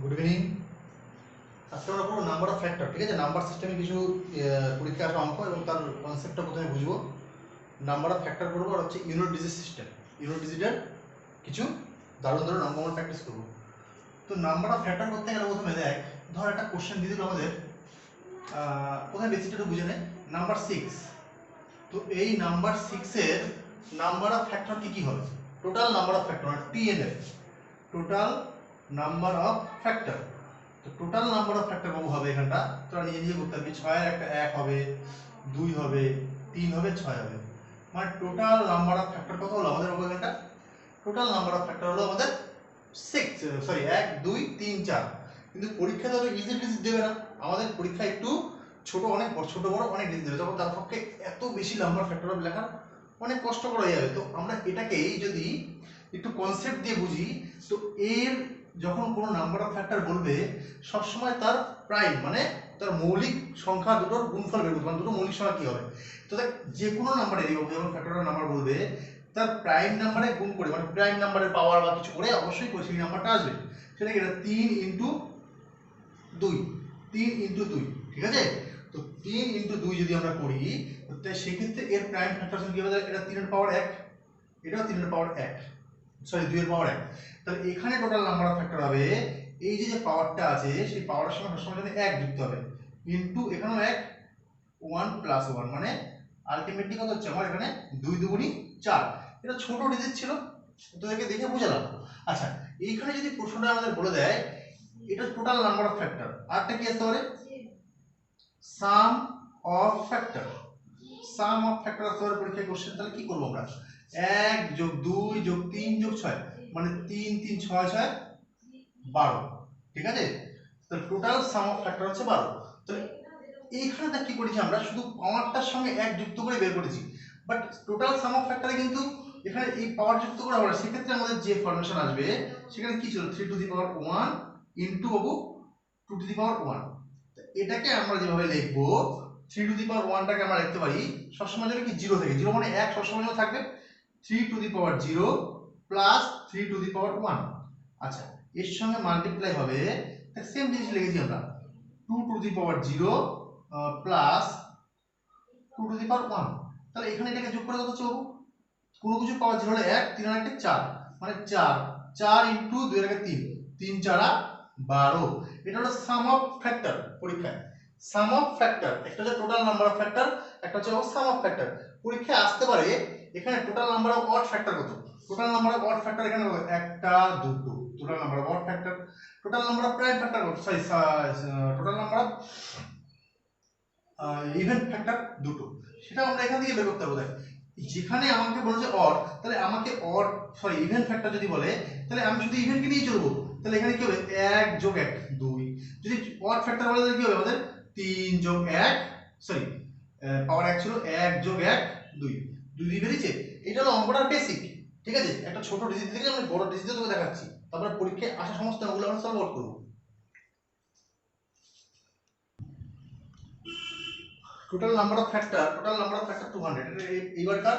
Good evening. আজকে আমরা পুরো নাম্বার অফ ফ্যাক্টর, ঠিক আছে, নাম্বার সিস্টেমে কিছু পরীক্ষা আসা অঙ্ক এবং তার কনসেপ্টটা প্রথমে বুঝবো। নাম্বার অফ ফ্যাক্টর করবো আর হচ্ছে ইউনিট ডিজিট সিস্টেম, ইউনিট ডিজিটের কিছু দারুণ দারুণ অঙ্ক আমরা প্র্যাকটিস করবো। তো নাম্বার অফ ফ্যাক্টর করতে গেলে প্রথমে দেখ, ধর একটা কোশ্চেন দিয়ে দিল আমাদের, প্রথমে বেসিকটা একটু বুঝে নে। নাম্বার 6, তো এই নাম্বার 6-এর নাম্বার অফ ফ্যাক্টর কি কি হবে? Total number of factor TNF, total number of factor. তো টোটাল নাম্বার অফ ফ্যাক্টর কত হবে এখানটা তোরা নিজে নিজে করতে পারবি। 6 এর একটা 1 হবে, 2 হবে, 3 হবে, 6 হবে, মানে টোটাল নাম্বার অফ ফ্যাক্টর কত হলো আমাদের এখানটা? টোটাল নাম্বার অফ ফ্যাক্টর হলো আমাদের 6, সরি 1 2 3 4। কিন্তু পরীক্ষা তো ইজি ডিজিট দেবে না, আমাদের পরীক্ষা একটু ছোট, অনেক ছোট বড় অনেক ডিজিট দেবে, তখন তার পক্ষে এত বেশি নাম্বার ফ্যাক্টর লেখা অনেক কষ্টকর হয়ে যাবে। তো আমরা এটাকেই যদি একটু কনসেপ্ট দিয়ে বুঝি, তো এর যখন কোনো নাম্বার অফ ফ্যাক্টর বলবে সবসময় তার প্রাইম মানে তার মৌলিক সংখ্যা দুটোর গুণফল বের করতে, মানে দুটো মৌলিক সংখ্যা কি হবে। তো দেখ, যে কোনো নাম্বারের যখন ফ্যাক্টরের নাম্বার বলবে তার প্রাইম নাম্বারে গুণ করে, মানে প্রাইম নাম্বারের পাওয়ার বা কিছু করে অবশ্যই সেই নাম্বারটা আসবে। সেটা কি, এটা 3 ইন্টু 2, 3 ইন্টু 2, ঠিক আছে। তো 3 ইন্টু 2 যদি আমরা করি, তাই সেক্ষেত্রে এর প্রাইম ফ্যাক্টর কি হবে? এটা 3 এর পাওয়ার 1, এটাও 3 এর পাওয়ার 1, সরি 2 এর পাওয়ার 1। তাহলে এখানে টোটাল নাম্বার অফ ফ্যাক্টর হবে এই যে পাওয়ারটা আছে, সেই পাওয়ারের সঙ্গে সবসময় যদি 1 যুক্ত হবে, ইনটু এখানেও 1, 1 প্লাস 1, মানে আলটিমেটলি কত হচ্ছে আমার এখানে 2 দুগুণী 4। এটা ছোট ডিজিট ছিল, তোদেরকে দেখে বুঝালাম। আচ্ছা, এইখানে যদি প্রশ্নটা আমাদের বলে দেয় এটা টোটাল নাম্বার অফ ফ্যাক্টর, আরটা কি আসতে পারে? Sum of factor. Sum of factor আসতে পারে পরীক্ষায় কোশ্চেন। তাহলে কি করবো আমরা? 1 যোগ 2 যোগ 3 যোগ 6, মানে 3 3 6 6 12, ঠিক আছে। তো টোটাল সাম অফ ফ্যাক্টর হচ্ছে 12। তাহলে এইখানে দেখ কি করেছি আমরা, শুধু পাওয়ারটার সঙ্গে 1 যুক্ত করে বের করেছি, বাট টোটাল সাম অফ ফ্যাক্টরে কিন্তু এখানে এই পাওয়ার যুক্ত করা হবে। সেক্ষেত্রে আমাদের যে ফর্মেশন আসবে সেখানে কি ছিল? 3 to the power 1 into Babu 2 to the power 1। এটাকে আমরা যেভাবে লিখবো, 3 টু দি পাওয়ার 1টাকে আমরা লিখতে পারি সবসময় যাবে কি 0 থেকে, 0 মানে 1 সবসময় থাকবে, 3 to the power 0 plus 3 to the power 1। আচ্ছা, এর সঙ্গে মাল্টিপ্লাই হবে, সেম জিনিস লিখেছি আমরা, 2 to the power 0 plus 2 to the power 1। তাহলে এখানে এটাকে যোগ করে কত হচ্ছে বাবু? কোনো কিছু পাওয়ার 0 হলে 1, 3 আর 1 4, মানে 4, 4 ইনটু 2 এর আগে 3, 3 4 12। এটা হলো সাম অফ ফ্যাক্টর পরীক্ষায়। সাম অফ ফ্যাক্টর, একটা হচ্ছে টোটাল নাম্বার অফ ফ্যাক্টর, একটা হচ্ছে সাম অফ ফ্যাক্টর। পরীক্ষায় আসতে পারে এখানে total number of odd factor কত। Total number of odd factor এখানে কত? একটা দুটো, total number of odd factor. Total number of prime factor কত? Sorry, total number of even factor দুটো, সেটা আমরা এখান থেকে বের করতে হবে। যেখানে আমাকে বলেছে অড, তাহলে আমাকে অড সরি ইভেন ফ্যাক্টর যদি বলে, তাহলে আমি শুধু ইভেনকে নিয়ে চলবো। তাহলে এখানে কি হবে? 1 যোগ 1 2। যদি অড ফ্যাক্টর বলে তাহলে কি হবে আমাদের? 3 যোগ 1, সরি পাওয়ার 1 ছিল, 1 যোগ 1 2, 2 দিয়ে বেরিয়েছে। এটা হলো অঙ্কটার বেসিক, ঠিক আছে। একটা ছোট ডিজিট থেকে আমি বড় ডিজিটে তোকে দেখাচ্ছি, তারপরে পরীক্ষায় আসা সমস্ত অঙ্কগুলো আমরা সলভ করব। Total number of factor, total number of factor 200। এইবারকার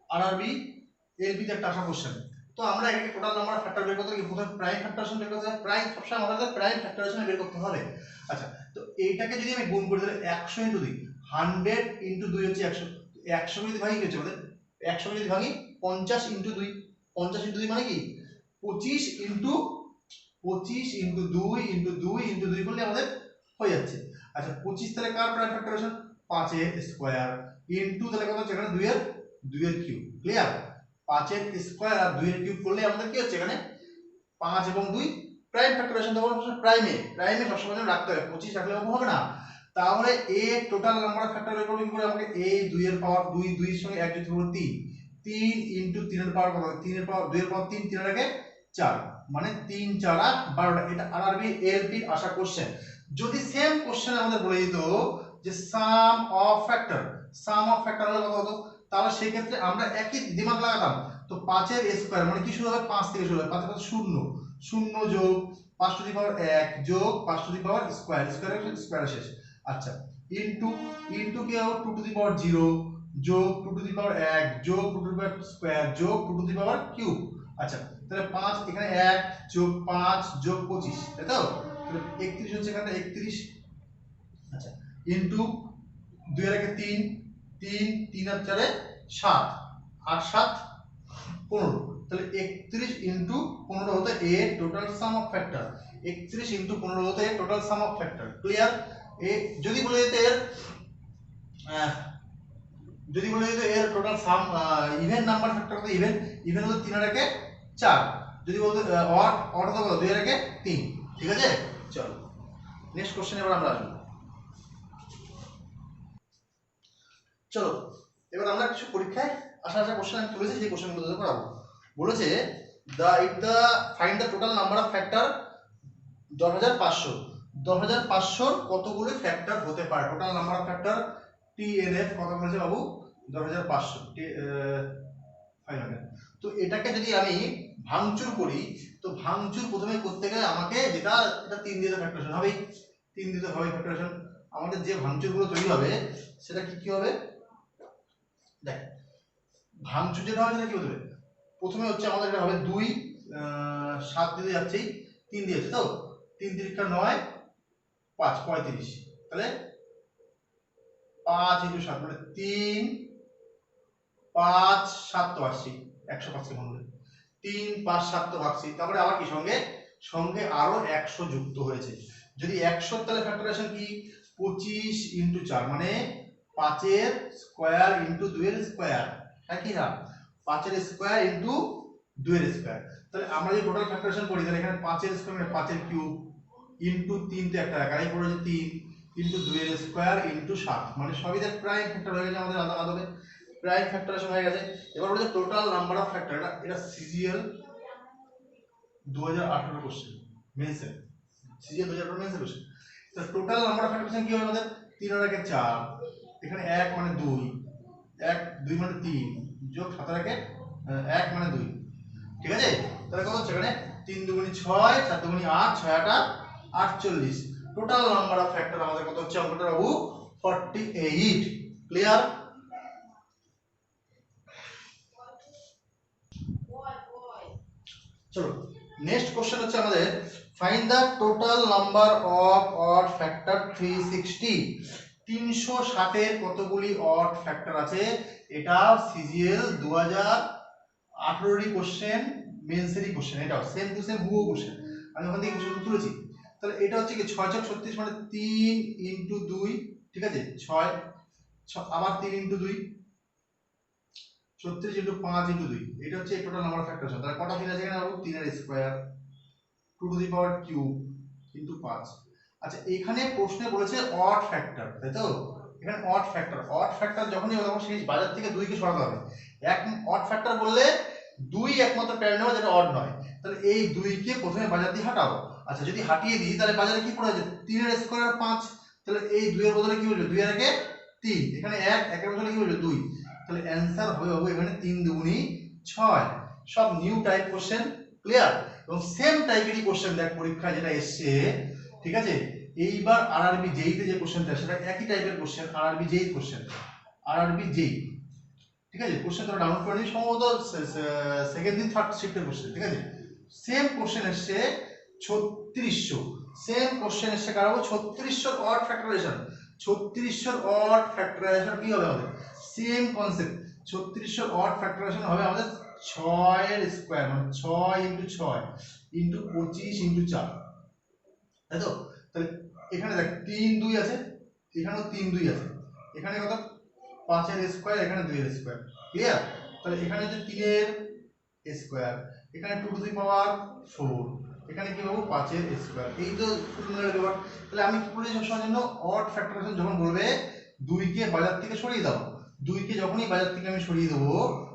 আরআরবি এলবি তে একটা আসা কোশ্চেন। তো আমরা এটাকে টোটাল নাম্বার অফ ফ্যাক্টর বের করতে গিয়ে প্রথমে প্রাইম ফ্যাক্টরেশন বের করতে হবে। প্রাইম সবসময় আমাদের প্রাইম ফ্যাক্টরেশন বের করতে হবে। আচ্ছা, তো এইটাকে যদি আমি গুণ করি তাহলে 100 ইনটু 2, 100 ইনটু 2 হচ্ছে 100। 100 যদি ভাঙি কি হচ্ছে আমাদের? 100 যদি ভাঙি 50 ইনটু 2, 50 ইনটু 2 মানে কি 25 ইনটু 25 ইনটু 2 ইনটু 2 ইনটু 2 করলে আমাদের হয়ে যাচ্ছে। আচ্ছা, 25 তাহলে কার প্রাইম ফ্যাক্টরেশন? 5 এর স্কয়ার ইনটু তাহলে কত হচ্ছে এখানে 2 এর কিউব। ক্লিয়ার? 5 এর স্কয়ার আর 2 এর কিউব করলে আমাদের কি হচ্ছে এখানে 5 এবং 2 প্রাইম ফ্যাক্টরেশন। তখন প্রাইমে সবসময় রাখতে হবে, 25 রাখলে হবে না। তাহলে এ টোটাল নাম্বার অফ ফ্যাক্টর বের করব কি করে? আমাকে এই 2 এর পাওয়ার 2, 2 এর সঙ্গে 1 যুক্ত করব 3, 3 ইনটু 3 এর পাওয়ার কত? 3 এর পাওয়ার 2 এর পাওয়ার 3, 3 এর আগে 4, মানে 3 4 12টা। এটা আরআরবি এলপি আসা কোশ্চেন। যদি সেম কোশ্চেন আমাদের বলে দিত যে sum of factor, sum of factor হলে কত হতো, তাহলে সেই ক্ষেত্রে আমরা একই দিমাগ লাগাতাম। তো 5 এর স্কয়ার মানে কি শুরু হবে? 5 থেকে শুরু হবে। 5 এর পাশে 0, 0 যোগ 5 টু দি পাওয়ার 1 যোগ 5 to the power square, square শেষ। আচ্ছা, ইনটু কি হবে? 2 টু দি পাওয়ার 0 যোগ 2 টু দি পাওয়ার 1 যোগ 2 টু দি পাওয়ার স্কয়ার যোগ 2 টু দি পাওয়ার কিউব। আচ্ছা, তাহলে 5 এখানে 1 যোগ 5 যোগ 25, তাই তো? তাহলে 31 হচ্ছে এখানে 31। আচ্ছা, ইনটু 2 এর আগে 3, 3 3 আর 4 7, 8 7 15। তাহলে 31 ইনটু 15 হতে এ total sum of factor. 31 into 15 হতে total sum of factor. Clear? এ যদি বলে দিতে এর এর total sum even number factor কত, ইভেন হলো 3 এর আগে 4, যদি বলতে অড হতো কত 2 এর আগে 3। ঠিক আছে, চলো নেক্সট কোশ্চেন এবার আমরা আসবো। চলো এবার আমরা কিছু পরীক্ষায় আসা কোশ্চেন আমি তুলেছি, সেই কোশ্চেনগুলো করাবো। বলেছে find the total number of factor 10500। 10500 কতগুলো ফ্যাক্টর হতে পারে? Total number of factor TNF কত বলেছে বাবু? 10500 500। তো এটাকে যদি আমি ভাঙচুর করি, তো ভাঙচুর প্রথমে করতে গেলে আমাকে এটা 3 দিয়ে ফ্যাক্টরেশন হবে, 3 দিতে হবে ফ্যাক্টরেশন। আমাদের যে ভাঙচুরগুলো তৈরি হবে সেটা কি হবে দেখ। ভাঙচুর যেটা হবে সেটা কি হবে? প্রথমে হচ্ছে আমাদের এটা হবে 2 7 দিয়ে যাচ্ছেই, 3 দিয়েছে তো 3 3 9 5 35। তাহলে 5 × 7 মানে 3 5 7 তো আসছে 105 কে ভাঙলে 3 5 7 তো ভাগছি, তারপরে আবার কি সঙ্গে আরো 100 যুক্ত হয়েছে। যদি 100 তাহলে ফ্যাক্টরাইজেশন কি 25 × 4 মানে 5 এর স্কয়ার × 2 এর স্কয়ার, হ্যাঁ কি না? 5 এর স্কয়ার × 2 এর স্কয়ার। তাহলে আমরা যদি টোটাল ফ্যাক্টরাইজেশন করি তাহলে এখানে 5 এর স্কয়ার মানে 5 এর কিউব ইনটু 3 তে একটা একাই পড়েছে 3 ইনটু 2 এর স্কয়ার ইনটু 7, মানে সবই দেখ প্রাইম ফ্যাক্টর হয়ে গেছে আমাদের আদবে, প্রাইম ফ্যাক্টরাইজেশন হয়ে গেছে। এবার বলেছে টোটাল নাম্বার অফ ফ্যাক্টর, এটা সিজিএল 2018 কোশ্চেন মেন্সে, সিজিএল 2018 মেন্সে কোশ্চেন। তো টোটাল নাম্বার অফ ফ্যাক্টরাইজেশন কি হবে আমাদের? 3 এর আগে 4, এখানে 1 মানে 2, 1 2 মানে 3 যোগ 7 এর আগে 1 মানে 2। ঠিক আছে, তাহলে কত হচ্ছে এখানে 3 দুগুণী 6, 4 দুগুণী 8, 6 8 48। টোটাল নাম্বার অফ ফ্যাক্টর আমাদের কত হচ্ছে অঙ্কটা বাবু? 48। ক্লিয়ার? চলো নেক্সট কোশ্চেন হচ্ছে আমাদের find the total number of odd factor 360। 360 এর কতগুলি অড ফ্যাক্টর আছে? এটা সিজিএল 2018 এর কোশ্চেন, মেন্সেরই কোশ্চেন, এটাও সেম টু সেম হুবহু কোশ্চেন। আমি ওখান থেকে কোশ্চেন তুলেছি। তাহলে এটা হচ্ছে কি 6 6 36 মানে 3 × 2, ঠিক আছে 6 আবার 3 × 2 36 × 5 × 2, এটা হচ্ছে টোটাল নাম্বার অফ ফ্যাক্টর। তাহলে কটা 3 আছে এখানে বাবু? 3 এর square 2 to the power cube into 5। আচ্ছা এখানে প্রশ্নে বলেছে অড ফ্যাক্টর, তাই তো? এখানে অড ফ্যাক্টর যখনই হবে তখন সেই বাজার থেকে 2 কে সরাতে হবে। এক অড ফ্যাক্টর বললে 2 একমাত্র প্যাটার্ন নেওয়া যেটা অড নয়, তাহলে এই 2 কে প্রথমে বাজার দিয়ে হাঁটাও। আচ্ছা যদি হাঁটিয়ে দিই তাহলে বাজারে কি পড়ে আছে? 3 এর স্কয়ার 5, তাহলে এই 2 এর বদলে কি বলবে? 2 এর আগে 3, এখানে 1 1 এর বদলে কি বলবে? 2। তাহলে অ্যানসার হবে বাবু এখানে 3 দুগুণী 6। সব নিউ টাইপ কোশ্চেন। ক্লিয়ার? এবং সেম টাইপেরই কোশ্চেন দেখ পরীক্ষায় যেটা এসছে, ঠিক আছে? এইবার আরআরবি জেইতে যে কোশ্চেনটা সেটা একই টাইপের কোশ্চেন, আরআরবি জেই কোশ্চেন, আরআরবি জেই, ঠিক আছে? কোশ্চেন তোরা ডাউনলোড করে নিস, সম্ভবত সেকেন্ড দিন থার্ড শিফটের কোশ্চেন, ঠিক আছে? সেম কোশ্চেন এসছে 3600, সেম কোশ্চেন এসছে কারো 3600 অড ফ্যাক্টরাইজেশন। 3600 অড ফ্যাক্টরাইজেশন কি হবে আমাদের? সেম কনসেপ্ট, 3600 অড ফ্যাক্টরাইজেশন হবে আমাদের 6 এর স্কয়ার মানে 6 × 6 × 25 × 4, তাই তো? তাহলে এখানে দেখ 3 2 আছে, এখানেও 3 2 আছে, এখানে কত 5 এর স্কয়ার, এখানে 2 এর স্কয়ার। ক্লিয়ার? তাহলে এখানে যে 3 এর স্কয়ার, এখানে 2 টু দি পাওয়ার 4, এখানে কি পাবো 5 এর স্কয়ার। এই তো ফুলমের ব্যাপার। তাহলে আমি কি বলেছি সবসময়ের জন্য অড ফ্যাক্টরাইজেশন যখন বলবে 2 কে বাজার থেকে সরিয়ে দাও, 2 কে যখনই বাজার থেকে আমি সরিয়ে দেবো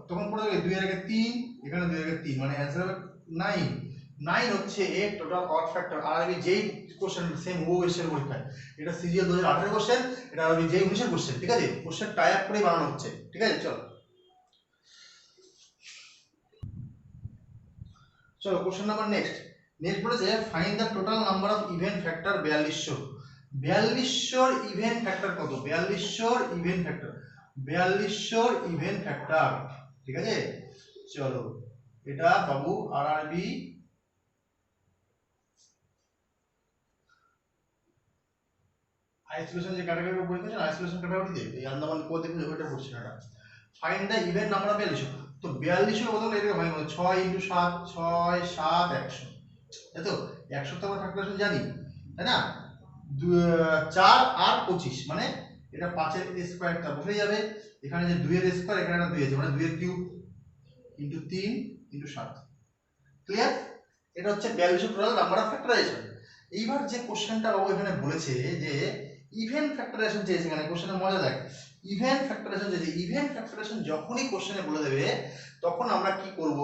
তখন পড়ে যাবে 2 এর আগে 3, এখানে 2 এর আগে 3, মানে অ্যানসার হবে 9। 9 হচ্ছে এর টোটাল অড ফ্যাক্টর। আর আমি যেই কোশ্চেন সেম ও এসের পরীক্ষায়, এটা সিজিএল 2018 কোশ্চেন, এটা আমি যেই 19 এর কোশ্চেন, ঠিক আছে? কোশ্চেন টাই আপ করে বানানো হচ্ছে, ঠিক আছে? চলো চলো কোশ্চেন নাম্বার নেক্সট বলেছে find the total number of event factor 4200। 4200 event factor কত? 4200 ইভেন্ট ফ্যাক্টর, 4200 ইভেন্ট ফ্যাক্টর, ঠিক আছে? চলো এটা বাবু আরআরবি আইসোলেশন যে ক্যাটাগরির উপর পড়েছেন, আইসোলেশন ক্যাটাগরিতে এই আন্দামান কো থেকে ওইটা পড়ছে না। Find the even number of 42, তো 42 এর বদলে এটাকে ভাঙবো 6 × 7, 6 7 100, তাই তো 100 তো আমরা ক্যালকুলেশন জানি, তাই না? 4 আর 25 মানে এটা 5 এর স্কয়ারটা বসে যাবে, এখানে যে 2 এর স্কয়ার, এখানে একটা 2 আছে মানে 2 এর কিউব ইনটু 3 ইনটু 7। ক্লিয়ার? এটা হচ্ছে 42 টোটাল নাম্বার অফ ফ্যাক্টরাইজেশন। এইবার যে কোশ্চেনটা বাবু এখানে বলেছে যে ইভেন ফ্যাক্টরাইজেশন চেয়েছে, এখানে কোশ্চেনের মজা দেখ, ইভেন ফ্যাক্টরাইজেশন চেয়েছে। ইভেন ফ্যাক্টরাইজেশন যখনই কোশ্চেনে বলে দেবে তখন আমরা কি করব,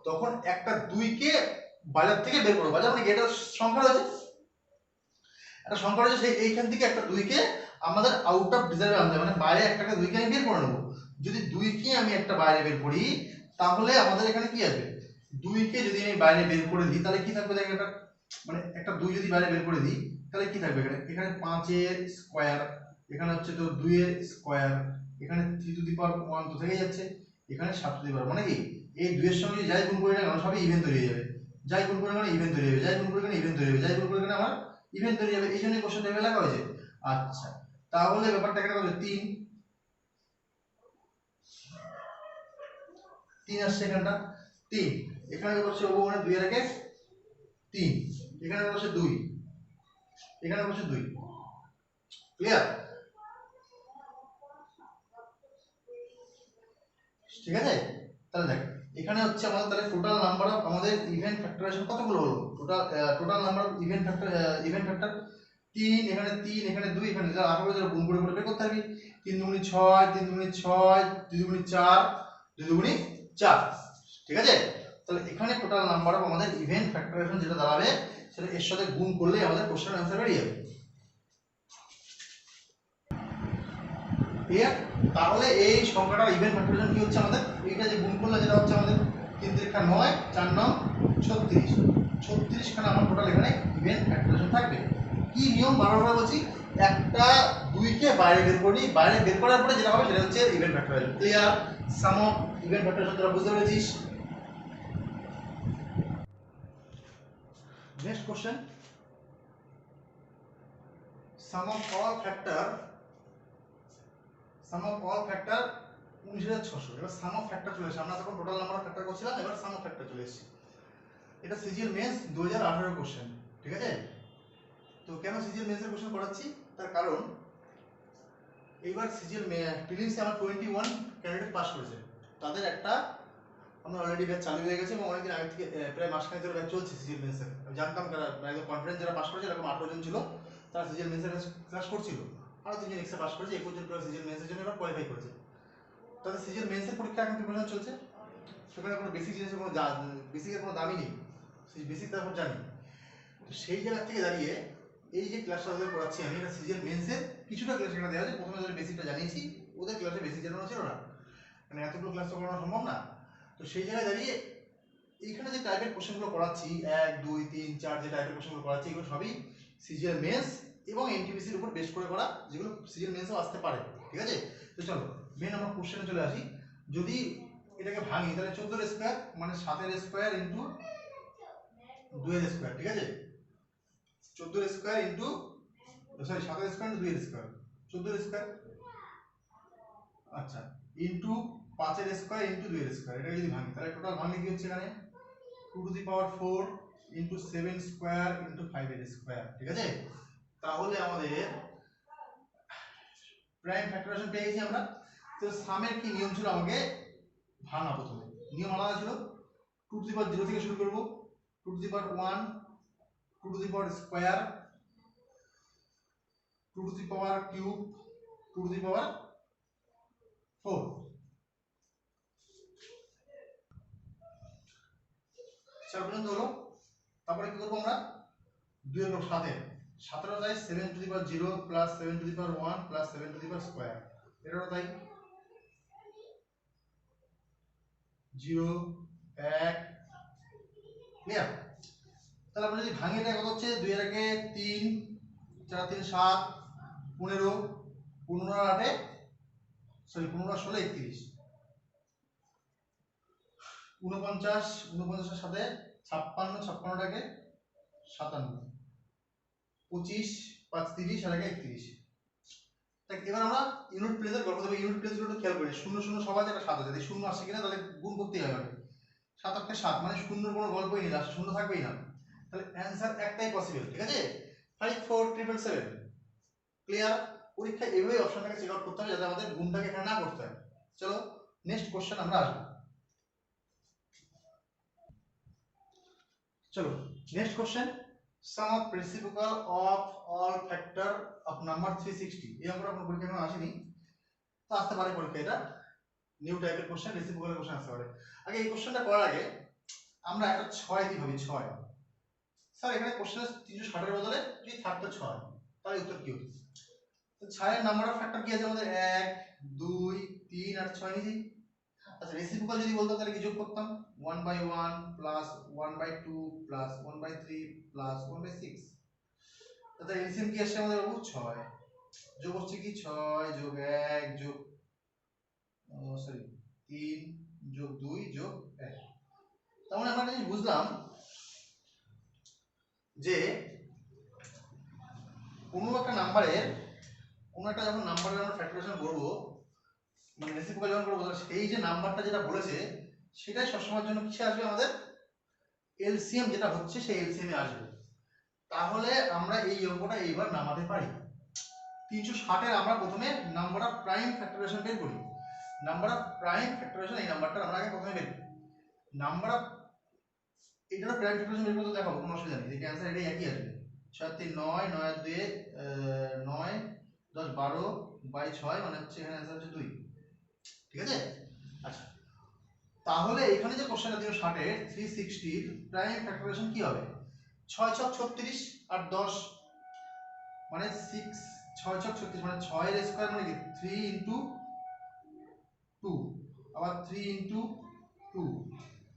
তখন একটা 2 কে বাজার থেকে বের করব। বাজার মানে এটা সংখ্যা রয়েছে, একটা সংখ্যা রয়েছে, সেই এইখান থেকে একটা 2 কে আমাদের আউট অফ রিজার্ভে আনতে হবে, মানে বাইরে একটা 2 কে আমি বের করে নেব। যদি 2 কে আমি একটা বাইরে বের করি তাহলে আমাদের এখানে কি আসবে, 2 কে যদি আমি বাইরে বের করে দিই তাহলে কি থাকবে, দেখেন এটা মানে একটা 2 যদি বাইরে বের করে দিই তাহলে কি থাকবে, এখানে 5 এর স্কয়ার, এখানে হচ্ছে তো 2 এর স্কয়ার, এখানে 3 টু দি পাওয়ার 1 তো থেকে যাচ্ছে, এখানে 7 টু দি পাওয়ার, মানে কি এই 2 এর সঙ্গে যাই গুণ করি না কেন সবই ইভেন তৈরি হয়ে যাবে, যাই গুণ করি না ইভেন তৈরি হবে, যাই গুণ করি না ইভেন তৈরি হবে, যাই গুণ করি না আমার ইভেন তৈরি হবে। এই জন্য কোশ্চেন টেবিলে লেখা হয়েছে। আচ্ছা তাহলে ব্যাপারটা এখানে হবে 3 3 আসছে এখানটা 3, এখানে বসে ও মানে 2 এর আগে 3, এখানে বসে 2, এখানে বসে 2। ক্লিয়ার? ঠিক আছে, তাহলে দেখ এখানে হচ্ছে আমাদের তাহলে টোটাল নাম্বার অফ আমাদের ইভেন্ট ফ্যাক্টরাইজেশন কতগুলো হলো, total number of event factor 3, এখানে 3, এখানে 2, এখানে যা আরো যারা গুণ করে করে বের করতে পারবি। 3 দুগুণে 6, 3 দুগুণে 6, 2 দুগুণে 4, 2 দুগুণে 4। ঠিক আছে, তাহলে এখানে টোটাল নাম্বার অফ আমাদের ইভেন্ট ফ্যাক্টরাইজেশন যেটা দাঁড়াবে সেটা এর সাথে গুণ করলেই আমাদের কোশ্চেনের অ্যানসার বেরিয়ে যাবে। ক্লিয়ার? তাহলে এই সংখ্যাটার ইভেন্ট ফ্যাক্টরাইজেশন কি হচ্ছে আমাদের, এইটা যে গুণ করলে যেটা হচ্ছে আমাদের 3 3 9, 4 9 36, 36 খানা আমার টোটাল এখানে ইভেন্ট ফ্যাক্টরাইজেশন থাকবে। কি নিয়ম বারবার বলছি, একটা 2 কে বাইরে বের করি, বাইরে বের করার পরে যেটা হবে সেটা হচ্ছে event factorisation. Clear? Some of event factorisation তোরা বুঝতে পেরেছিস? Next question, some of all factor 19,600। এবার সাম অফ ফ্যাক্টর চলে এসেছে, আমরা তখন টোটাল নাম্বার অফ ফ্যাক্টর করছিলাম, এবার সাম অফ ফ্যাক্টর চলে এসেছে। এটা সিজিএল মেন্স 2018 কোশ্চেন। ঠিক আছে, তো কেন সিজিএল মেন্সের কোশ্চেন করাচ্ছি, তার কারণ এইবার সিজিএল প্রিলিমসে আমার 21 ক্যান্ডিডেট পাস করেছে, তাদের একটা আমরা অলরেডি ব্যাচ চালু হয়ে গেছে এবং অনেকদিন আগে থেকে প্রায় মাসখানেক ধরে ব্যাচ চলছে সিজিএল মেন্সের। আমি জানতাম কারা একদম কনফিডেন্স যারা পাস করেছে এরকম 18 জন ছিল, তারা সিজিএল মেন্সের ক্লাস করছিল, আরও 3 জন এক্সট্রা পাস করেছে, 21 জন সিজিএল মেন্সের জন্য এবার কোয়ালিফাই করেছে। তাদের সিজিএল মেন্সের পরীক্ষা এখন প্রিপারেশন চলছে, সেখানে কোনো বেসিক জিনিসের কোনো বেসিকের কোনো দামই নেই, সেই বেসিক তো এখন জানি। তো সেই জায়গা থেকে দাঁড়িয়ে এই যে ক্লাসটা ওদের করাচ্ছি আমি, এটা সিজিএল মেন্সের কিছুটা ক্লাস এখানে দেওয়া আছে। প্রথমে ওদের বেসিকটা জানিয়েছি, ওদের ক্লাসে বেসিক জানানো ছিল না, মানে এতগুলো ক্লাস তো করানো সম্ভব না। তো সেই জায়গায় দাঁড়িয়ে এইখানে যে টাইপের কোশ্চেনগুলো করাচ্ছি 1 2 3 4 যে টাইপের কোশ্চেনগুলো করাচ্ছি এগুলো সবই সিজিএল মেন্স এবং এনটিপিসির উপর বেস করে করা, যেগুলো সিজিএল মেন্সেও আসতে পারে। ঠিক আছে, তো চলো মেন আমরা কোশ্চেনে চলে আসি। যদি এটাকে ভাঙি তাহলে 14 এর স্কয়ার মানে 7 এর স্কয়ার ইনটু 2 এর স্কয়ার। ঠিক আছে, 14 এর স্কয়ার ইনটু সরি 7 এর স্কয়ার ইনটু 2 এর স্কয়ার, 14 এর স্কয়ার, আচ্ছা ইনটু 5 এর স্কয়ার ইনটু 2 এর স্কয়ার। এটা যদি ভাঙি তাহলে টোটাল ভাঙলে কি হচ্ছে, এখানে 2 to the power 4 into 7 square into 5 এর স্কয়ার। ঠিক আছে, তাহলে আমাদের প্রাইম ফ্যাক্টরাইজেশন পেয়ে গেছি আমরা। তো সামের কি নিয়ম ছিল, আমাকে ভাঙা প্রথমে নিয়ম আলাদা ছিল। 2 টু দি পাওয়ার 0 থেকে শুরু করব, 2 to the power 1, 2 to the power square, 2 to the power cube, 2 to the power 4। 4 পর্যন্ত হলো। তারপরে কি করব আমরা, 2 এর 7 এর 17 তাই 7 to the power 0 plus 7 to the power 1 plus 7 to the power square, এটাও তাই 0 1। ক্লিয়ার? তাহলে আমরা যদি ভাঙি এটা কত হচ্ছে, 2 এর আগে 3 4 3 7 15 15 আর 8 সরি 15 আর 16 31, 49 49 এর সাথে 56 56টাকে 57 25 5 30 আর 31। তাই এবার আমরা ইউনিট প্লেসের গল্প দেবো। ইউনিট প্লেসগুলো একটু খেয়াল করি, 0 0 সব আছে, একটা 7 আছে, যদি 0 আসে কিনা তাহলে গুণ করতেই হবে। 7 8 7 মানে শূন্যর কোনো গল্পই নেই, লাস্টে শূন্য থাকবেই না, তাহলে অ্যানসার একটাই পসিবল। ঠিক আছে, 54777। ক্লিয়ার? পরীক্ষায় এইভাবে অপশনটাকে চেক আউট করতে হবে যাতে আমাদের গুণটাকে এখানে না করতে হয়। চলো নেক্সট কোশ্চেন আমরা আসবো। চলো next question, sum of reciprocal of all factor of number 360। এই অঙ্কটা আপনার পরীক্ষা এখন আসেনি, তো আসতে পারে পরীক্ষা, এটা নিউ টাইপের কোশ্চেন, রেসিপ্রোকাল কোশ্চেন আসতে পারে। আগে এই কোশ্চেনটা করার আগে আমরা একটা 6 দিই ভাবি। 6 স্যার এখানে কোশ্চেনে 360 এর বদলে যদি থাকতো 6, তাহলে উত্তর কি হতো? তো 6 এর নাম্বার অফ ফ্যাক্টর কি আছে আমাদের? 1 2 3 আর 6 নিয়েছি। আচ্ছা রেসিপ্রোকাল যদি বলতো তাহলে কি যোগ করতাম? 1/1 প্লাস 1/2 প্লাস 1/3 প্লাস 1/6। তাহলে এলসিএম কি আসছে আমাদের বাবু? 6। যোগ হচ্ছে কি 6 যোগ 1 যোগ 3 যোগ 2 যোগ 1। তার মানে আমরা জিনিস বুঝলাম যে কোনো একটা নাম্বারের, কোনো একটা যখন নাম্বারের আমরা ফ্যাক্টরাইজেশন করব, মানে রেসিপ্রোকাল যখন করব, সেই যে নাম্বারটা যেটা বলেছে সেটাই সবসময়ের জন্য কিসে আসবে? আমাদের এলসিএম যেটা হচ্ছে সেই এলসিএম এ আসবে। তাহলে আমরা এই অঙ্কটা এইবার নামাতে পারি। 360 এর আমরা প্রথমে নাম্বার অফ প্রাইম ফ্যাক্টরাইজেশন বের করি। নাম্বার অফ প্রাইম ফ্যাক্টরাইজেশন এই নাম্বারটা আমরা আগে প্রথমে বের করি। নাম্বার অফ এটার প্রাইম ফ্যাক্টরাইজেশন বের করতে দেখাবো, কোনো অসুবিধা নেই, এই অ্যানসার এটাই একই আসবে। 6 3 9 9 আর 2 9 10 12 বাই 6 মানে হচ্ছে এখানে অ্যানসার হচ্ছে 2। ঠিক আছে? আচ্ছা তাহলে এখানে যে কোশ্চেনটা দিল 60 এর 360 এর প্রাইম ফ্যাক্টরাইজেশন কি হবে? 6 6 36 আর 10 মানে 6 6 6 36 মানে 6 এর স্কয়ার মানে কি 3 ইনটু 2, আবার 3 ইনটু 2,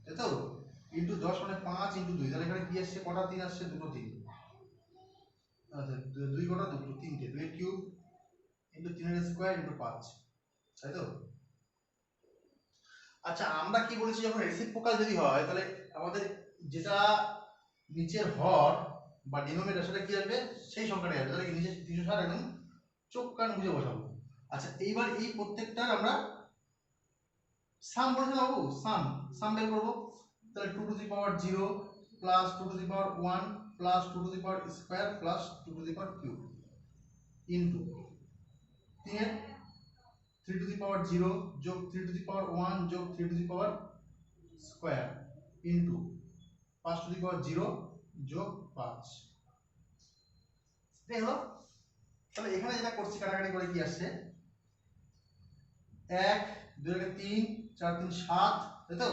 তাই তো? ইনটু 10 মানে 5 ইনটু 2, তাহলে এখানে কি আসছে? কটা 3 আসছে? দুটো 3। আচ্ছা 2 কটা? দুটো, তিনটে। 2 এর কিউব ইনটু 3 এর স্কয়ার ইনটু 5, তাই তো? আচ্ছা আমরা কি বলেছি, যখন রেসিপ্রোকাল যদি হয় তাহলে আমাদের যেটা নিচের হর বা ডিনোমিনেটর সেটা কি আসবে? সেই সংখ্যাটাই আসবে। তাহলে কি নিচে 360 একদম চোখ কান বুঝে বসাবো। আচ্ছা এইবার এই প্রত্যেকটার আমরা সাম বলেছিলাম বাবু, সাম বের করবো। তাহলে 2 to the power 0 plus 2 to the power 1 plus 2 to the power square plus 2 to the power cube into 3 এর 3 টু দি পাওয়ার 0 যোগ 3 টু দি পাওয়ার 1 যোগ 3 to the power square into 5 to the power 0 যোগ 5। এটাই হলো। তাহলে এখানে যেটা করছি কাটাকাটি করে কি আসছে? 1 2 এর 3 4 3 7, তাই তো?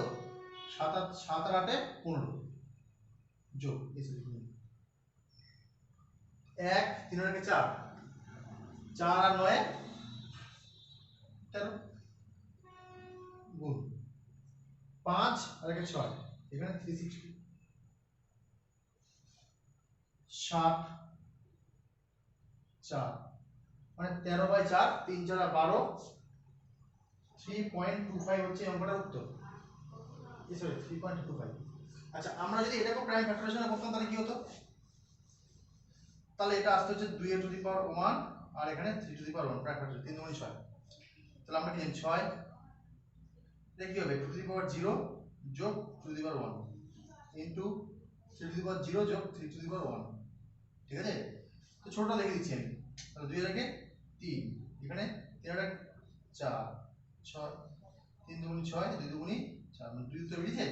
7 আর 7 আর 8 15 যোগ 1 3 আর 4 4 আর 9 13 গুণ 5 আর 6, এখানে 360 7 4 মানে 13/4 3 4 12 3.25 হচ্ছে অঙ্কটার উত্তর। সরি 3.25। আচ্ছা আমরা যদি এটাকে প্রাইম ফ্যাক্টরাইজেশন করতাম তাহলে কি হতো? তাহলে এটা আসতে হচ্ছে 2 এর টু দি পাওয়ার 1 আর এখানে 3 to the power 1 prime factorisation 3 2 6। তাহলে আমরা কি জানি 6 এটা কি হবে? 2 টু দি পাওয়ার 0 যোগ 2 to the power 1 into 3 to the power 0 যোগ 3 টু দি পাওয়ার 1। ঠিক আছে? তো ছোটটা লিখে দিচ্ছি আমি। তাহলে 2 এর আগে 3, এখানে 3 এর আগে 4 6 3 2 6 2 2 4 মানে 2 তো বেরিয়েছে।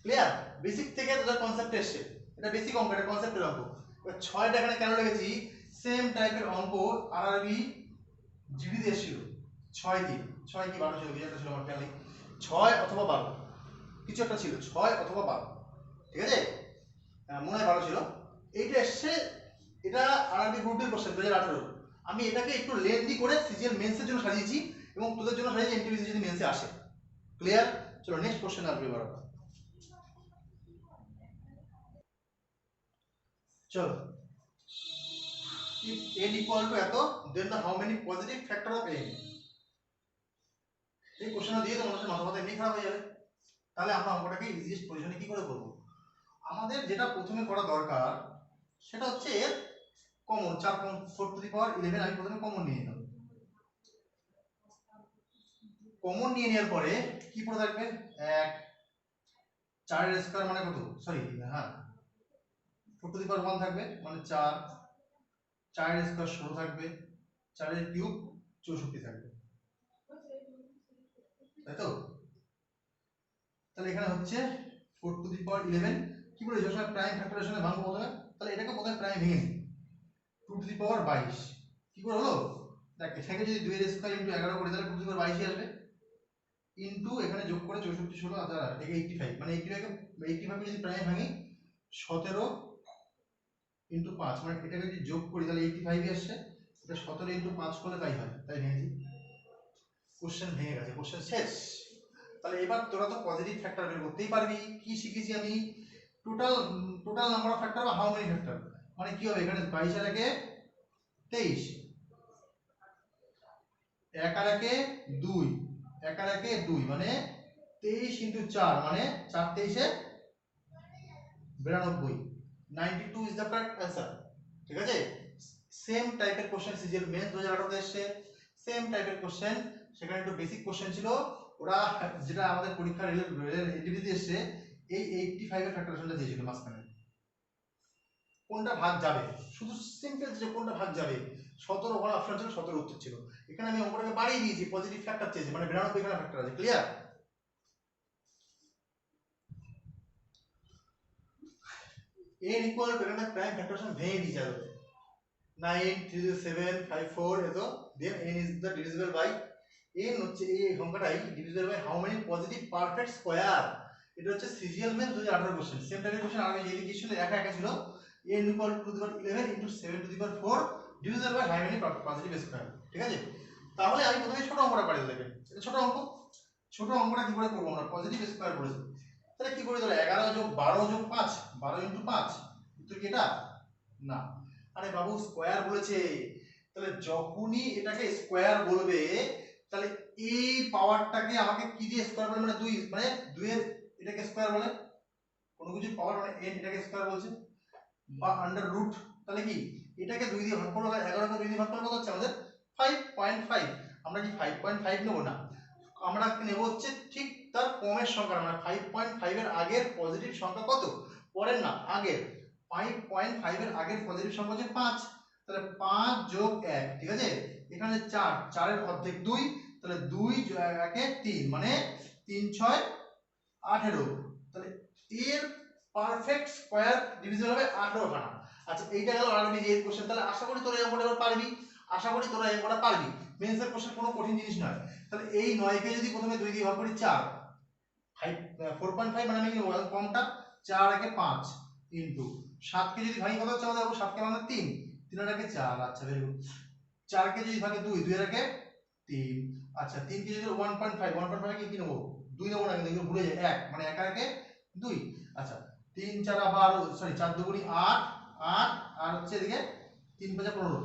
ক্লিয়ার? বেসিক থেকে তোদের কনসেপ্ট এসেছে, এটা বেসিক অঙ্ক, এটা কনসেপ্টের অঙ্ক। এবার 6টা এখানে কেন লিখেছি? সেম টাইপের অঙ্ক আরআরবি জিডি দিয়ে ছিল 6 দিয়ে। 6 কি 12 ছিল, কি একটা ছিল আমার খেয়াল নেই, 6 অথবা 12 কিছু একটা ছিল, 6 অথবা 12। ঠিক আছে? মনে হয় 12 ছিল। এইটা এসছে, এটা আরআরবি গ্রুপ ডি কোশ্চেন 2018। আমি এটাকে একটু লেন্দি করে সিজিএল মেন্সের জন্য সাজিয়েছি এবং তোদের জন্য সাজিয়েছি এনটিপিসি যদি মেন্সে আসে। ক্লিয়ার? চলো নেক্সট কোশ্চেন আসবে এবার। চলো, if n equal to এত then the how many positive factor of n? এই কোশ্চেনটা দিয়ে তোমাদের মাথা এমনি খারাপ হয়ে যাবে। তাহলে আমরা অঙ্কটাকে ইজিয়েস্ট পজিশনে কি করে করব? আমাদের যেটা প্রথমে করা দরকার সেটা হচ্ছে এর common, 4 common 4 two the power 11 আমি প্রথমে কমন নিয়ে নিলাম। কমন নিয়ে নেওয়ার পরে কি পড়ে থাকবে? 1 4 এর স্কয়ার মানে কত? সরি, হ্যাঁ 4 টু দি পাওয়ার 1 থাকবে মানে 4, 4 এর স্কয়ার 16 থাকবে, 4 এর কিউব 64 থাকবে, তাই তো? তাহলে এখানে হচ্ছে 4 টু দি পাওয়ার 11 কি করে যখন প্রাইম ফ্যাক্টরাইজেশনে ভাঙবো প্রথমে, তাহলে এটাকে প্রথমে প্রাইম ভেঙে নিই। 2 টু দি পাওয়ার 22 কি করে হলো? দেখ এটাকে যদি 2 এর স্কয়ার ইনটু 11 করি তাহলে 2 টু দি পাওয়ার 22 আসবে, ইনটু এখানে যোগ করে 64 16 আচ্ছা এটাকে 85 মানে 85 যদি প্রাইম ভাঙি 17 ইনটু 5 মানে এটাকে যদি যোগ করি তাহলে 85 আসছে, এটা 17 ইনটু 5 করলে তাই হয়, তাই ভেঙেছি। কোশ্চেন ভেঙে গেছে, কোশ্চেন শেষ। তাহলে এবার তোরা তো পজিটিভ ফ্যাক্টর বের করতেই পারবি। কি শিখেছি আমি? Total total number of factor বা হাউ মেনি ফ্যাক্টর মানে কি হবে? এখানে 22 আর একে 23, 1 আর একে 2, 1 আর একে 2 মানে 23 ইনটু 4 মানে 4 23 92, 92 ইজ দ্য কারেক্ট অ্যান্সার। ঠিক আছে? সেম টাইপের কোশ্চেন সিজিএল মেন্স 2018 তে এসেছে, সেম টাইপের কোশ্চেন, সেখানে একটু বেসিক কোশ্চেন ছিল। ওরা যেটা আমাদের পরীক্ষার এলটিভিতে এসেছে এই 85 এর ফ্যাক্টরাইজেশনটা দিয়েছিল মাঝখানে, কোনটা ভাগ যাবে, শুধু সিম্পল যে কোনটা ভাগ যাবে, 17 ওখানে অপশন ছিল, 17 উত্তর ছিল। এখানে আমি অঙ্কটাকে বাড়িয়ে দিয়েছি, পজিটিভ ফ্যাক্টর চেয়েছি মানে 92 এখানে ফ্যাক্টর আছে। ক্লিয়ার? n ইকুয়াল টু এখানে প্রাইম ফ্যাক্টরাইজেশন ভেঙে দিয়েছে আগে 9 3 7 5 4 এতো then n is the divisible by n হচ্ছে এই সংখ্যাটাই divisible by how many positive perfect square. এটা হচ্ছে সিজিএল মেন 2018 কোশ্চেন, সেম টাইপের কোশ্চেন আগে যেই লিখেছিল একা একা ছিল, n equal to the power 11 into 7 to the power 4 divisible by how many positive square. ঠিক আছে? তাহলে আমি প্রথমে ছোট অঙ্কটা পারি, দেখেন এটা ছোট অঙ্ক, ছোট অঙ্কটা কি করে করব? আমরা পজিটিভ স্কয়ার করেছি, তাহলে কি করে? তাহলে 11 যোগ 12 যোগ 5 12 ইনটু 5 উত্তর কি এটা? না, আরে বাবু স্কয়ার বলেছে, তাহলে যখনই এটাকে স্কয়ার বলবে তাহলে এই পাওয়ারটাকে আমাকে কি দিয়ে স্কয়ার বলে? মানে 2 মানে 2 এর এটাকে স্কয়ার বলে, কোনো কিছু পাওয়ার মানে n এটাকে স্কয়ার বলছে বা আন্ডার রুট, তাহলে কি এটাকে 2 দিয়ে ভাগ করলে 11 কে 2 দিয়ে ভাগ করলে কত হচ্ছে আমাদের 5.5। আমরা কি 5.5 নেব না, আমরা নেব হচ্ছে ঠিক তার কমের সংখ্যা, মানে 5.5 এর আগের পজিটিভ সংখ্যা কত? পরের না, আগের। 5.5 এর আগের পজিটিভ সংখ্যা হচ্ছে 5, তাহলে 5 যোগ 1, ঠিক আছে? এখানে 4, 4 এর অর্ধেক 2, তাহলে 2 একে 3 মানে 3 6 18, তাহলে এর পারফেক্ট স্কয়ার ডিভিজিবল হবে 18 খানা। আচ্ছা এইটা গেল আরবি যে কোশ্চেন, তাহলে আশা করি তোরা এই অঙ্কটা এবার পারবি, আশা করি তোরা এই অঙ্কটা পারবি। মেন্সের কোশ্চেন কোনো কঠিন জিনিস নয়। তাহলে এই 9 কে যদি প্রথমে 2 দিয়ে ভাগ করি 4, 4.5 মানে আমি কি কমটা 4 একে 5 ইনটু 7 কে যদি ভাঙি কত হচ্ছে আমাদের? 7 কে মানে 3, 3 এর একে 4, আচ্ছা ভেরি গুড। 4 কে যদি ভাগে 2, 2 এর একে 3, আচ্ছা 3 কে যদি 1.5, 1.5 কে কি নেব? 2 নেব না, কিন্তু ভুলে যাই 1 মানে 1 এর একে 2, আচ্ছা 3 4 12 সরি 4 দুগুনি 8, 8 আর হচ্ছে এদিকে 3 5 15,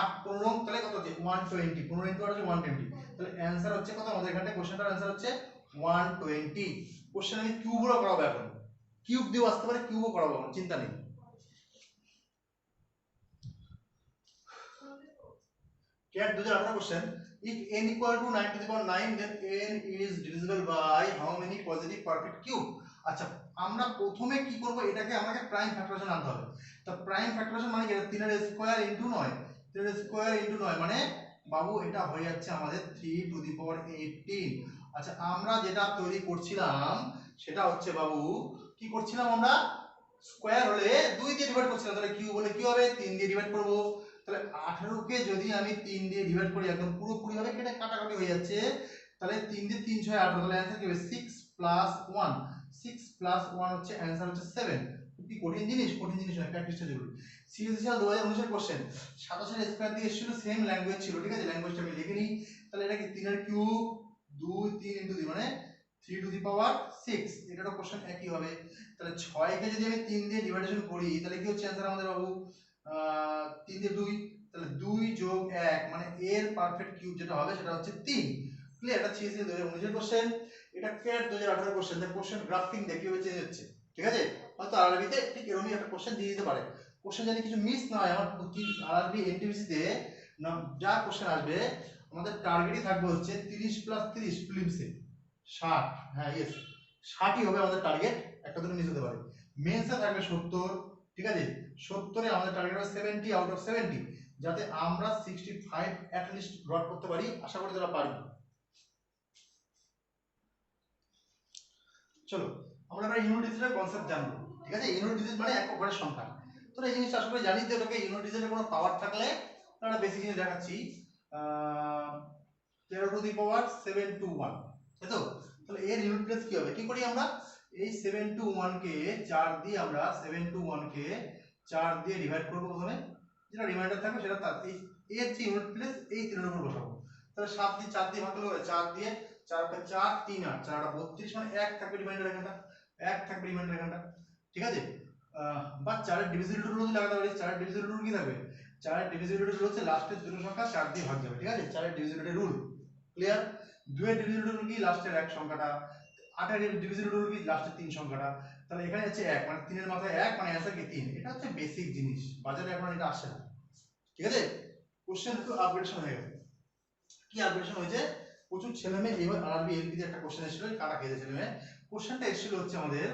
8 15 তাহলে কত হচ্ছে 120, 15 ইনটু 8 হচ্ছে 120, তাহলে অ্যানসার হচ্ছে কত আমাদের এখানে? কোশ্চেনটার অ্যানসার হচ্ছে 120। কোশ্চেন আমি কিউবও করাবো এখন, কিউব দিয়েও আসতে পারে, কিউবও করাবো এখন, চিন্তা নেই। CAT 2018 question, if n equal to 9 to the power 9 then n is divisible by how many positive perfect cube? আচ্ছা আমরা প্রথমে কি করব? এটাকে আমাকে প্রাইম ফ্যাক্টরাইজেশন আনতে হবে। তো প্রাইম ফ্যাক্টরাইজেশন মানে কি? 3 এর স্কয়ার ইনটু 9, 3 এর স্কয়ার ইনটু 9 মানে বাবু এটা হয়ে যাচ্ছে আমাদের 3 টু দি পাওয়ার 18। আচ্ছা আমরা যেটা তৈরি করছিলাম সেটা হচ্ছে বাবু কি করছিলাম? আমরা স্কয়ার হলে 2 দিয়ে ডিভাইড করছিলাম, তাহলে কিউব হলে কি হবে? 3 দিয়ে ডিভাইড করব। তাহলে 18 কে যদি আমি 3 দিয়ে ডিভাইড করি একদম পুরোপুরি ভাবে কেটে কাটাকাটি হয়ে যাচ্ছে, তাহলে 3 দিয়ে 3 6 18, তাহলে आंसर কি হবে? 6 প্লাস 1, 6 প্লাস 1 হচ্ছে आंसर হচ্ছে 7। কি কঠিন জিনিস? কঠিন জিনিস নয়, প্র্যাকটিসটা জরুরি। সিএসএল 2019 এর কোশ্চেন 27 এর স্কয়ার দিয়ে এসেছিল, সেম ল্যাঙ্গুয়েজ ছিল, ঠিক আছে? ল্যাঙ্গুয়েজটা আমি লিখে নিই। তাহলে এটা কি 3 এর কিউব 2 3 ইনটু 2 মানে 3 টু দি পাওয়ার 6, এটারও কোশ্চেন একই হবে। তাহলে 6 কে যদি আমি 3 দিয়ে ডিভাইডেশন করি তাহলে কি হচ্ছে आंसर আমাদের বাবু? 3 দিয়ে 2, তাহলে 2 যোগ 1 মানে এর পারফেক্ট কিউব যেটা হবে সেটা হচ্ছে 3। ক্লিয়ার? এটা সিএসএল 2019 এর কোশ্চেন। এটা cat 2018 question, the question graphing দিয়ে কিভাবে চেঞ্জ হচ্ছে, ঠিক আছে? হয়তো আরআরবিতে ঠিক এরকমই একটা কোশ্চেন দিয়ে দিতে পারে। কোশ্চেন জানি কিছু মিস না হয়, আমার আরআরবি এনটিপিসিতে যা কোশ্চেন আসবে আমাদের টার্গেটই থাকবে হচ্ছে 30 প্লাস 30 প্রিলিমসে 60, হ্যাঁ ইয়েস 60ই হবে আমাদের টার্গেট, একটা দুটো মিস হতে পারে। মেন্সে থাকবে 70, ঠিক আছে? 70 এ আমাদের টার্গেট হবে 70 আউট অফ 70, যাতে আমরা 65 অ্যাট লিস্ট ড্রপ করতে পারি, আশা করি তোরা পারি। চলো আমরা একটা ইউনিট ডিজিটের কনসেপ্ট জানবো, ঠিক আছে? ইউনিট ডিজিট মানে এক ঘরের সংখ্যা। তোরা এই জিনিসটা আশা করি জানিস যে তোকে ইউনিট ডিজিটের কোনো পাওয়ার থাকলে একটা বেসিক জিনিস দেখাচ্ছি, 13 টু দি পাওয়ার 721, তাই তো? তাহলে এর ইউনিট প্লেস কি হবে, কি করি আমরা এই 721 কে 4 দিয়ে, আমরা 721 কে 4 দিয়ে ডিভাইড করব প্রথমে, যেটা রিমাইন্ডার থাকবে সেটা তার এই এর যে ইউনিট প্লেস এই 3 এর উপর বসাবো। তাহলে 7 দিয়ে 4 দিয়ে ভাগ করলে 4 দিয়ে 4 কে 4 3 8 4 32, মানে 1 থাকবে রিমাইন্ডার এখানটা, 1 থাকবে রিমাইন্ডার এখানটা, ঠিক আছে? বা 4 এর ডিভিজিবল রুল যদি লাগাতে পারি, 4 এর ডিভিজিবল রুল কি থাকবে, 4 এর ডিভিজিবল রুল হচ্ছে লাস্টের দুটো সংখ্যা 4 দিয়ে ভাগ যাবে, ঠিক আছে? 4 এর ডিভিজিবল রুল ক্লিয়ার। 2 এর ডিভিজিবল রুল কি, লাস্টের এক সংখ্যাটা। 8 এর ডিভিজিবল রুল কি, লাস্টের তিন সংখ্যাটা। তাহলে এখানে হচ্ছে 1, মানে 3 এর মাথায় 1, মানে অ্যানসার কি 3। এটা হচ্ছে বেসিক জিনিস, বাজারে এখন এটা আসে না, ঠিক আছে? কোশ্চেন একটু আপগ্রেডেশন হয়ে গেছে। কি আপগ্রেডেশন হয়েছে, প্রচুর ছেলেমেয়ে এবার আরআরবি এলপিতে একটা কোশ্চেন এসেছিল, কাটা খেয়েছে ছেলেমেয়ে। কোশ্চেনটা এসেছিল হচ্ছে আমাদের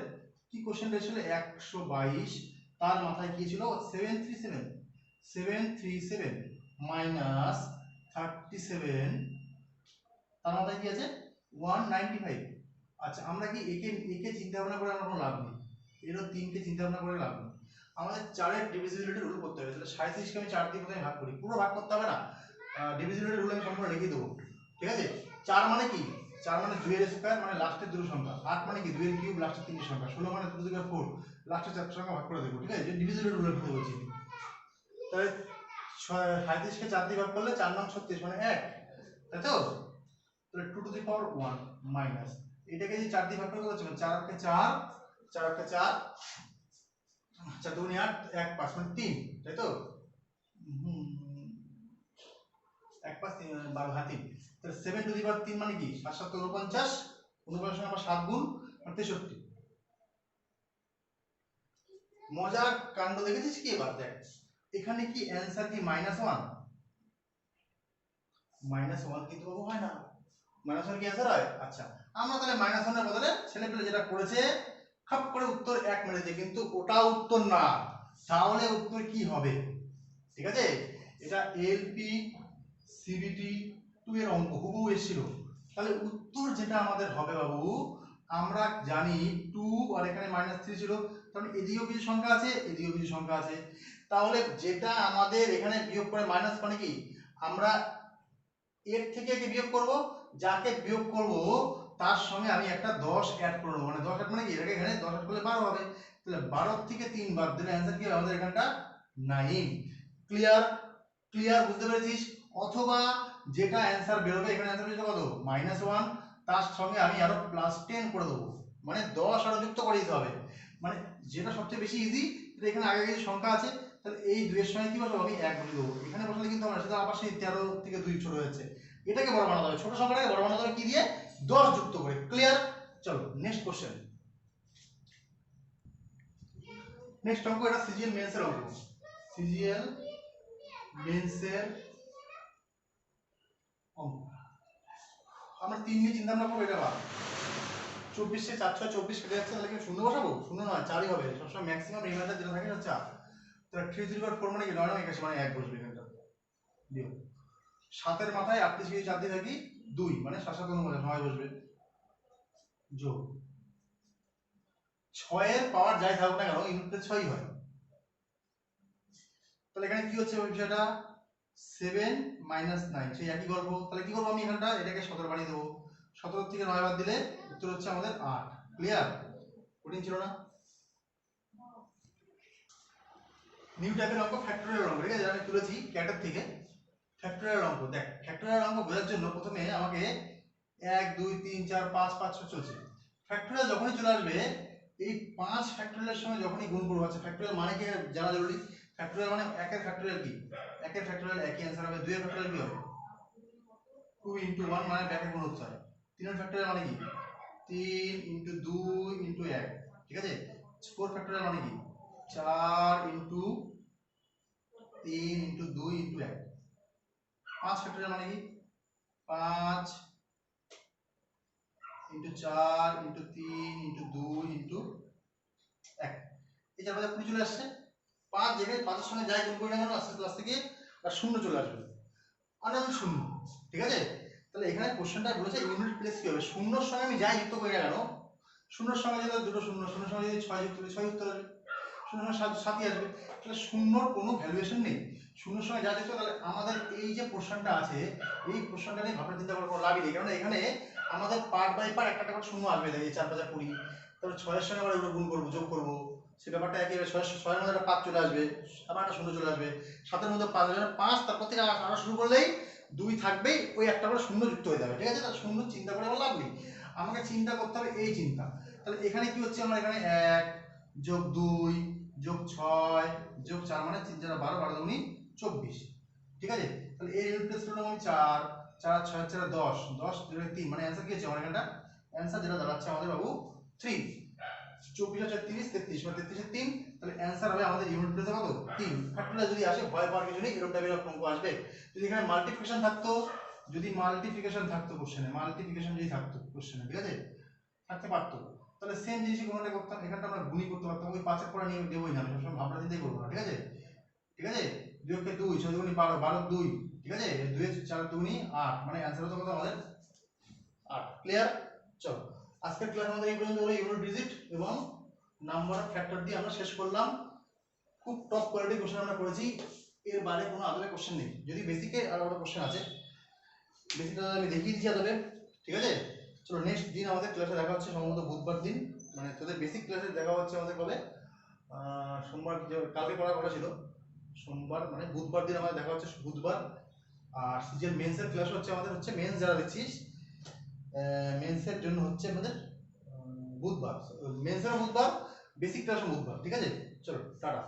কি, কোশ্চেনটা এসেছিল 122, তার মাথায় কি ছিল 737 মাইনাস 37, তার মাথায় কি আছে 195। আচ্ছা আমরা কি একে একে চিন্তা ভাবনা করে আমরা কোনো লাভ নেই, এরও 3 কে চিন্তা ভাবনা করে লাভ নেই, আমাদের 4 এর ডিভিজিবিলিটি রুল করতে হবে। তাহলে 37 কে আমি 4 দিয়ে প্রথমে ভাগ করি, পুরো ভাগ করতে হবে না, ডিভিজিবিলিটি রুল আমি সম্পূর্ণ লিখে দেবো, ঠিক আছে? 4 মানে কি, 4 মানে 2 এর স্কয়ার, মানে লাস্টের দুটো সংখ্যা। 8 মানে কি 2 এর কিউব, লাস্টের তিনটি সংখ্যা। 16 মানে 2 টু দি পাওয়ার 4, লাস্টের চারটি সংখ্যা ভাগ করে দেবো, ঠিক আছে? যে ডিভিজিবিলিটি রুলের কথা বলছি। তাহলে 37 কে 4 দিয়ে ভাগ করলে 4 9 36, মানে 1, তাই তো? তাহলে 2 টু দি পাওয়ার 1 মাইনাস, এটাকে যদি 4 দিয়ে ভাগ করে কত হচ্ছে, 4 কে 4, 4 কে 4, 4 দুগুণে 8, 1 5, মানে 3, তাই তো? 1 5 12 হাতে। তাহলে 7 টু দি পাওয়ার 3 মানে কি 7 7 49, 49 সঙ্গে আবার 7 গুণ, মানে 63। মজার কাণ্ড দেখেছিস কি এবার দেখ, এখানে কি অ্যানসার কি -1, -1 কিন্তু বাবু হয় না, -1 কি অ্যানসার হয়? আচ্ছা আমরা তাহলে -1 এর বদলে ছেলেপেলে যেটা করেছে খাপ করে উত্তর 1 মেরেছে, কিন্তু ওটা উত্তর না, তাহলে উত্তর কি হবে, ঠিক আছে? এটা এলপি সিবিটি 2 এর অঙ্ক হুবহু এসেছিল। তাহলে উত্তর যেটা আমাদের হবে বাবু, আমরা জানি 2 আর এখানে -3 ছিল, কারণ এদিকেও কিছু সংখ্যা আছে এদিকেও কিছু সংখ্যা আছে, তাহলে যেটা আমাদের এখানে বিয়োগ করে মাইনাস, মানে কি আমরা এর থেকে একে বিয়োগ করব, যাকে বিয়োগ করব তার সঙ্গে আমি একটা 10 অ্যাড করে নেব, মানে 10 অ্যাড মানে কি, এটাকে এখানে 10 অ্যাড করলে 12 হবে। তাহলে 12 থেকে 3 বাদ দিলে অ্যানসার কি হবে আমাদের এখানটা 9। ক্লিয়ার? ক্লিয়ার, বুঝতে পেরেছিস? অথবা যেটা অ্যানসার বেরোবে, এখানে অ্যানসার বেরোবে কত -1, তার সঙ্গে আমি আরো +10 করে দেবো, মানে 10 আরো যুক্ত করে দিতে হবে। মানে যেটা সবচেয়ে বেশি ইজি, এখানে আগে কিছু সংখ্যা আছে, তাহলে এই 2 এর সঙ্গে কি বসাবো, আমি 1 বসিয়ে দেবো। এখানে বসালে কিন্তু আমার সেটা আবার সেই 13 থেকে 2 ছোট হয়েছে, এটাকে বড় বানাতে হবে, ছোট সংখ্যাটাকে বড় বানাতে হবে কি দিয়ে, 10 যুক্ত করে। ক্লিয়ার? চলো নেক্সট কোশ্চেন। নেক্সট অঙ্ক, এটা সিজিএল মেন্সের অঙ্ক, সিজিএল মেন্সের অঙ্ক। আমরা 3 নিয়ে চিন্তা ভাবনা করবো, এটা বাদ। 24 সে 4 6 24 কেটে যাচ্ছে, তাহলে কি শূন্য বসাবো? শূন্য নয়, 4ই হবে সবসময়, ম্যাক্সিমাম রিমাইন্ডার যেটা থাকে সেটা 4। তাহলে 3 3 4 মানে কি 9 9 81, মানে 1 বসবে এখানটা। দিও 7 এর মাথায় 38 কে 4 দিয়ে থাকি 2, মানে 7 7 9 বসবে। যোগ 6 এর পাওয়ার যাই থাকুক না কেন ইনপুটে 6ই হয়। তাহলে এখানে কি হচ্ছে ওই বিষয়টা 7 9, সেই একই গল্প। তাহলে কি করব আমি এখানটা, এটাকে 17 বানিয়ে দেবো। 17 থেকে 9 বাদ দিলে উত্তর হচ্ছে আমাদের 8। ক্লিয়ার? কঠিন ছিল না? নিউ টাইপের অঙ্ক, ফ্যাক্টরিয়াল অঙ্ক, ঠিক আছে? আমি তুলেছি ক্যাটের থেকে। ফ্যাক্টরিয়াল অঙ্ক, দেখ ফ্যাক্টরিয়াল অঙ্ক বোঝার জন্য প্রথমে আমাকে 1 2 3 4 5 5 6 চলছে। ফ্যাক্টরিয়াল যখনই চলে আসবে, এই 5 ফ্যাক্টরিয়ালের সঙ্গে যখনই গুণ করব, আচ্ছা ফ্যাক্টরিয়াল মানে কি জানা জরুরি। ফ্যাক্টরিয়াল মানে 1 এর ফ্যাক্টরিয়াল কি, 1 এর ফ্যাক্টরিয়াল একই অ্যানসার হবে। 2 এর ফ্যাক্টরিয়াল কি হবে 2 * 1, মানে ব্যাকে গুণ হচ্ছে। 3 এর ফ্যাক্টরিয়াল মানে কি 3 ইন্টু 2 ইন্টু 1, ঠিক আছে। 4 ফ্যাক্টরিয়াল মানে কি 4 ইন্টু 3 ইন্টু 2 ইন্টু 1। 5 ফ্যাক্টরিয়াল মানে কি 5 ইন্টু 4 ইন্টু 3 ইন্টু 2 ইন্টু 1। এই যে আমাদের 20 চলে আসছে। 5 জায়গায় 5 এর সঙ্গে যাই গুণ করি না কেন আস্তে আস্তে লাস্ট থেকে আর শূন্য চলে আসবে, আনন্দ শূন্য, ঠিক আছে। তাহলে এখানে কোশ্চেনটা বলেছে ইউনিট প্লেস কি হবে, শূন্যর সঙ্গে আমি যাই যুক্ত করি না কেন, শূন্যর সঙ্গে যদি দুটো শূন্য, শূন্যর সঙ্গে যদি 6 যুক্ত করি 6 উত্তর আসবে, শূন্যর সঙ্গে 7 ই আসবে। তাহলে শূন্যর কোনো ভ্যালুয়েশন নেই, শূন্যর সঙ্গে যা যুক্ত। তাহলে আমাদের এই যে পোর্শনটা আছে এই পোর্শনটা নিয়ে ভাবনা চিন্তা করার কোনো লাভই নেই, কারণ এখানে আমাদের পার্ট বাই পার্ট একটা করে শূন্য আসবে। দেখি 4 5 20, তারপরে 6 এর সঙ্গে আবার এগুলো গুণ করবো, যোগ করবো, সেই ব্যাপারটা একই হবে। 6 এর মধ্যে একটা 5 চলে আসবে, আবার একটা শূন্য চলে আসবে। 7 এর মধ্যে 5, তারপর থেকে আবার শুরু করলেই 2 থাকবেই, ওই একটা করে শূন্য যুক্ত হয়ে যাবে, ঠিক আছে। তাহলে শূন্য চিন্তা করে আমার লাভ নেই, আমাকে চিন্তা করতে হবে এই চিন্তা। তাহলে এখানে কি হচ্ছে, আমার এখানে 1 যোগ 2 যোগ 6 যোগ 4 মানে 3 4 12, 12 দুগুণী 24, ঠিক আছে। তাহলে এর ইউনিট প্লেস করলাম আমি 4, 4 6 4 10, 10 3 মানে অ্যান্সার কি হচ্ছে আমার এখানটা, অ্যান্সার যেটা দাঁড়াচ্ছে আমাদের বাবু 3। 24 আর 30 33, মানে 33 এর 3, তাহলে অ্যান্সার হবে আমাদের ইউনিট প্লেসে কত 3। ফ্যাক্টরিয়াল যদি আসে ভয় পাওয়ার কিছু নেই, এরকম টাইপের অঙ্ক আসবে। যদি এখানে মাল্টিপ্লিকেশন থাকতো, যদি মাল্টিপ্লিকেশন থাকতো কোশ্চেনে, মাল্টিপ্লিকেশন যদি থাকতো কোশ্চেনে, ঠিক আছে, থাকতে পারতো, তাহলে সেম জিনিসই কোনটা করতাম, এখানটা আমরা গুণই করতে পারতাম। ওই 5 এর পরে নিয়ে দেবই না, আমি সবসময় ভাবনা চিন্তাই করবো না, ঠিক আছে। ঠিক আছে, 2 কে 2 6 দুগুণী 12, 12 2, ঠিক আছে, 2 এর 4 দুগুণী 8, মানে অ্যান্সার হতো কত আমাদের 8। ক্লিয়ার? চলো আজকের ক্লাস আমাদের এই পর্যন্ত হলো। ইউনিট ডিজিট এবং নাম্বার অফ ফ্যাক্টর দিয়ে আমরা শেষ করলাম। খুব টপ কোয়ালিটি কোশ্চেন আমরা করেছি, এর বাইরে কোনো আলাদা কোশ্চেন নেই। যদি বেসিকে আলাদা কোশ্চেন আছে, বেসিকটা আমি দেখিয়ে দিচ্ছি আলাদা, ঠিক আছে। চলো নেক্সট দিন আমাদের ক্লাসে দেখা হচ্ছে সম্ভবত বুধবার দিন, মানে তোদের বেসিক ক্লাসে দেখা হচ্ছে আমাদের কবে, সোমবার, কালকে করার কথা ছিল সোমবার, মানে বুধবার দিন আমাদের দেখা হচ্ছে বুধবার। আর সিজন মেন্সের ক্লাস হচ্ছে আমাদের, হচ্ছে মেন্স যারা দিচ্ছিস মেন্সের জন্য হচ্ছে আমাদের বুধবার, মেন্সের বুধবার, বেসিক ক্লাসও বুধবার, ঠিক আছে। চলো টাটা।